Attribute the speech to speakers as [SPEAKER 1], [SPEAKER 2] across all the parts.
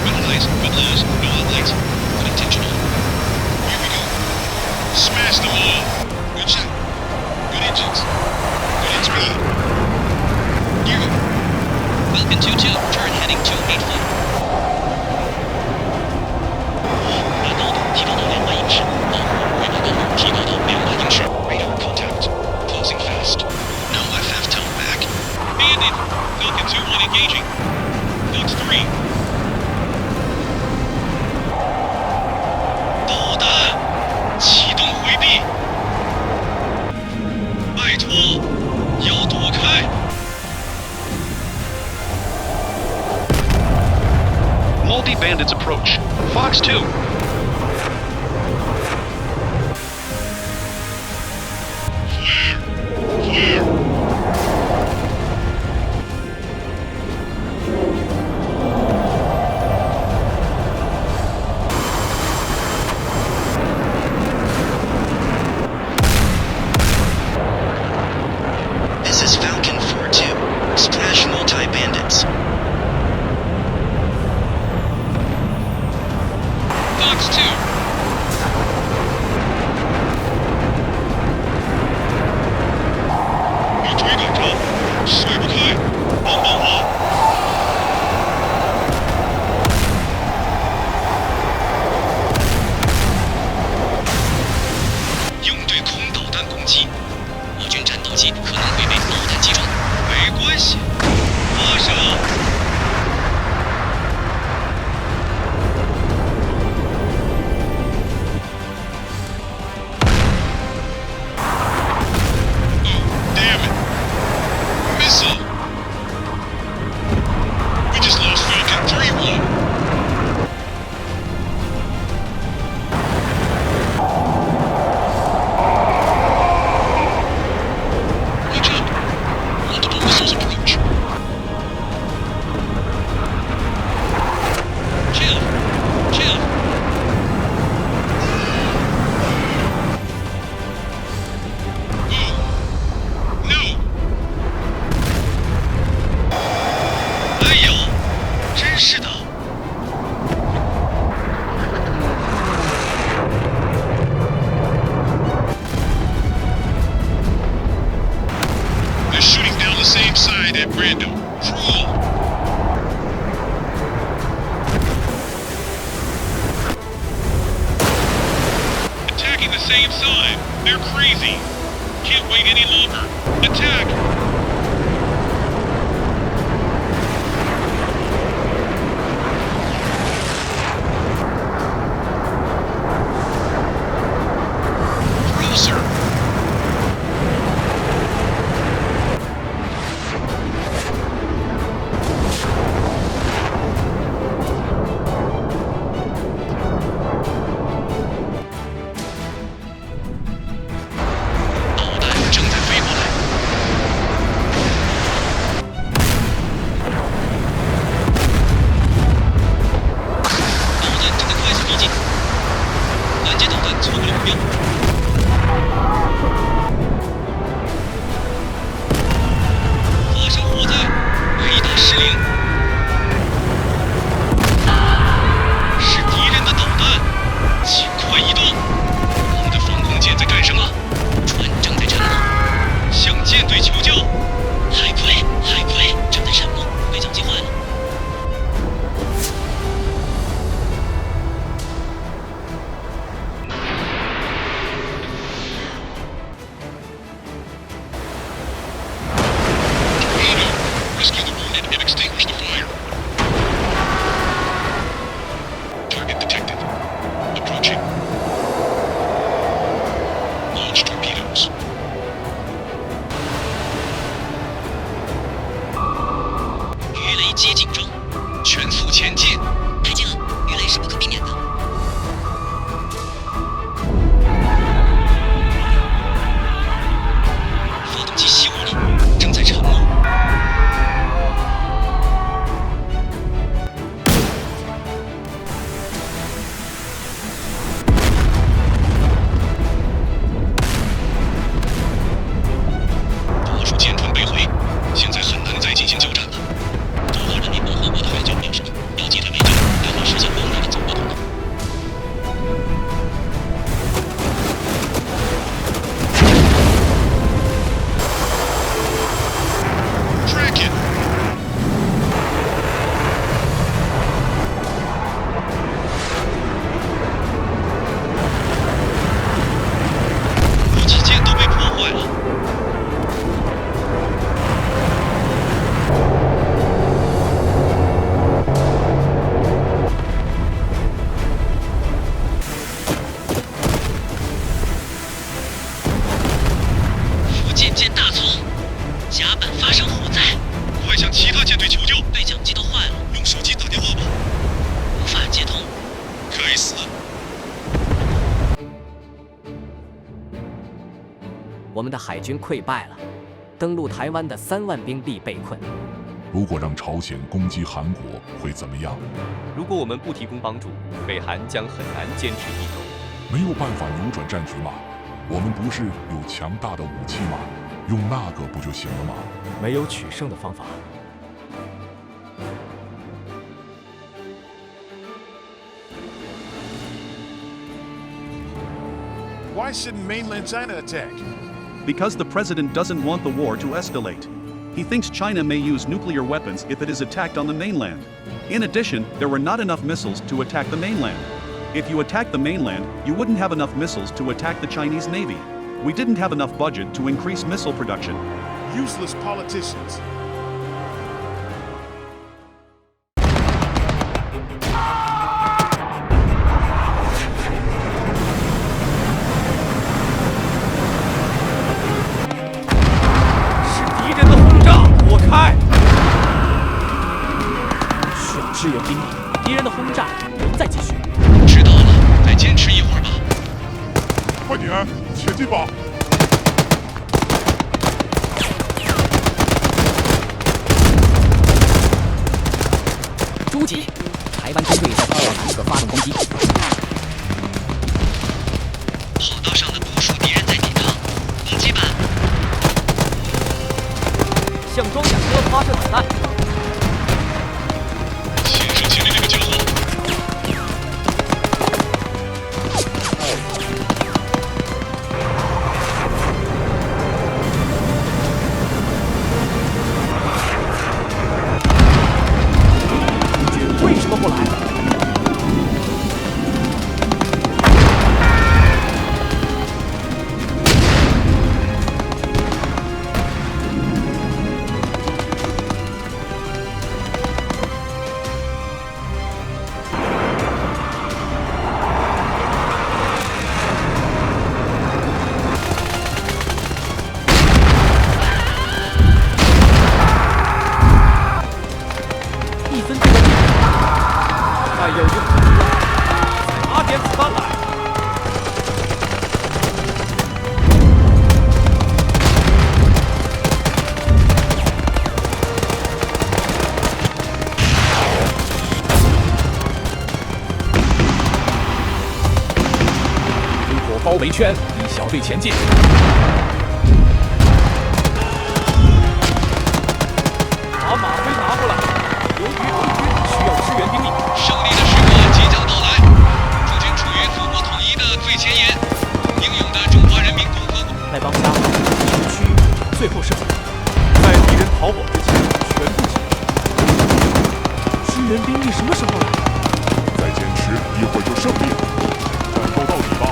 [SPEAKER 1] Good height, good lows, no outlets. Unintentional. Here we go. Smash them all. Good shot. Good engines. Good in speed. Gear up. Falcon 2-2, turn heading to 8 foot. 把高度提高到200英尺，保护轨道高度提高到200英尺。Radar contact. Closing fast. No FF tone back. Bandit. Falcon 2-1 engaging. Fox 3. 导弹，启动回避。拜托，要躲开。
[SPEAKER 2] Multi-bandits approach. Fox 2.
[SPEAKER 1] Flare. This is Falcon 4-2. Splash multi-bandits. Fox 2. You追赶他，甩不开，帮帮我！应对空导弹攻击，我军战斗机可能会被导弹击中。没关系，发射！Damn it! Missile! We just lost Falcon 3-1. Watch out! Multiple missiles approach. Chill! Chill! No! 哎呦，真是的。They're shooting down the same side at random. Cruel. Attacking the same side. They're crazy. Can't wait any longer. Attack! Cruiser!
[SPEAKER 3] 我们的海军溃败了，登陆台湾的3万兵力被困。
[SPEAKER 4] 如果让朝鲜攻击韩国，会怎么样？
[SPEAKER 5] 如果我们不提供帮助，北韩将很难坚持1周。
[SPEAKER 4] 没有办法扭转战局吗？我们不是有强大的武器吗？用那个不就行了吗？
[SPEAKER 6] 没有取胜的方法。
[SPEAKER 7] Why shouldn't mainland China attack?
[SPEAKER 8] Because the president doesn't want the war to escalate. He thinks China may use nuclear weapons if it is attacked on the mainland. In addition, there were not enough missiles to attack the mainland. If you attack the mainland, you wouldn't have enough missiles to attack the Chinese Navy. We didn't have enough budget to increase missile production.
[SPEAKER 7] Useless politicians.
[SPEAKER 6] 敌人的轰炸，躲开！需要支援兵力，敌人的轰炸仍在继续。
[SPEAKER 1] 知道了，再坚持一会儿吧。
[SPEAKER 4] 快点，前进吧！
[SPEAKER 3] 诸级，台湾军队在靠南侧发动攻击。
[SPEAKER 1] 跑道上的部署敌人在抵抗，攻击吧！
[SPEAKER 6] 向装甲车发射导弹。
[SPEAKER 1] 先生前面这个家伙，
[SPEAKER 6] 为什么不来？1分钟的进展，快要用不了，再拿点子弹来。如果包围圈，一小队前进。把马飞拿过来。由于敌军需要支援兵力，
[SPEAKER 1] 胜利的时刻即将到来，驻军处于祖国统一的最前沿，英勇的中华人民共和国。
[SPEAKER 6] 来帮家守区域，最后是否在敌人逃跑之前全部集结？支援兵力什么时候来？
[SPEAKER 4] 再坚持一会儿就胜利了，战斗到底吧！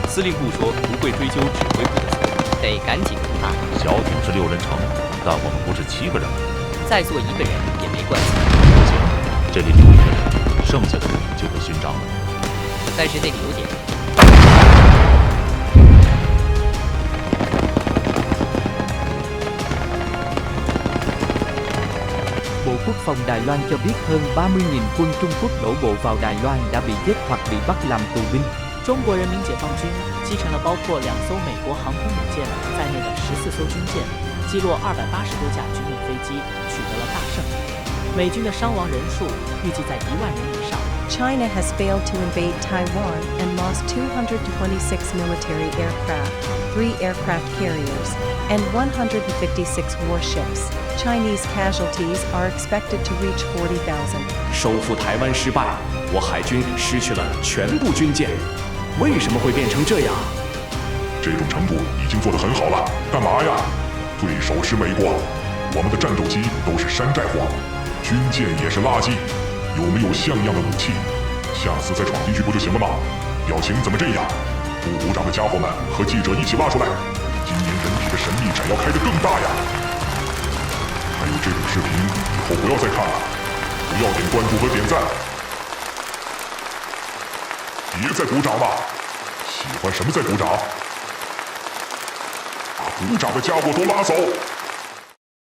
[SPEAKER 5] 司令部说不会追究指挥部的错误。
[SPEAKER 3] 得赶紧出发，
[SPEAKER 9] 小艇是6人乘，但我们不是7个人。
[SPEAKER 3] 再做1个人也没关系。
[SPEAKER 9] 不行，这里留1个人，剩下的人就得寻找了。
[SPEAKER 3] 但是这里有点。
[SPEAKER 10] Bộ Quốc phòng Đài Loan cho biết hơn 30.000 quân Trung Quốc đổ bộ vào Đài Loan đã bị giết hoặc bị bắt làm tù binh.
[SPEAKER 11] 中国人民解放军击沉了包括2艘美国航空母舰在内的14艘军舰，击落280多架军用飞机，取得了大胜。美军的伤亡人数预计在1万人以上。
[SPEAKER 12] China has failed to invade Taiwan and lost 226 military aircraft, 3 aircraft carriers, and 156 warships. Chinese casualties are expected to reach 40,000.
[SPEAKER 6] 收复台湾失败，我海军失去了全部军舰。为什么会变成这样？
[SPEAKER 4] 这种程度已经做得很好了，干嘛呀？对手是美国，我们的战斗机都是山寨货，军舰也是垃圾。有没有像样的武器？下次再闯进去不就行了吗？表情怎么这样？不鼓掌的家伙们和记者一起挖出来！今年人体的神秘展要开得更大呀！还有这种视频，以后不要再看了，不要点关注和点赞。别再鼓掌了，喜欢什么再鼓掌，把鼓掌的家伙都拉走。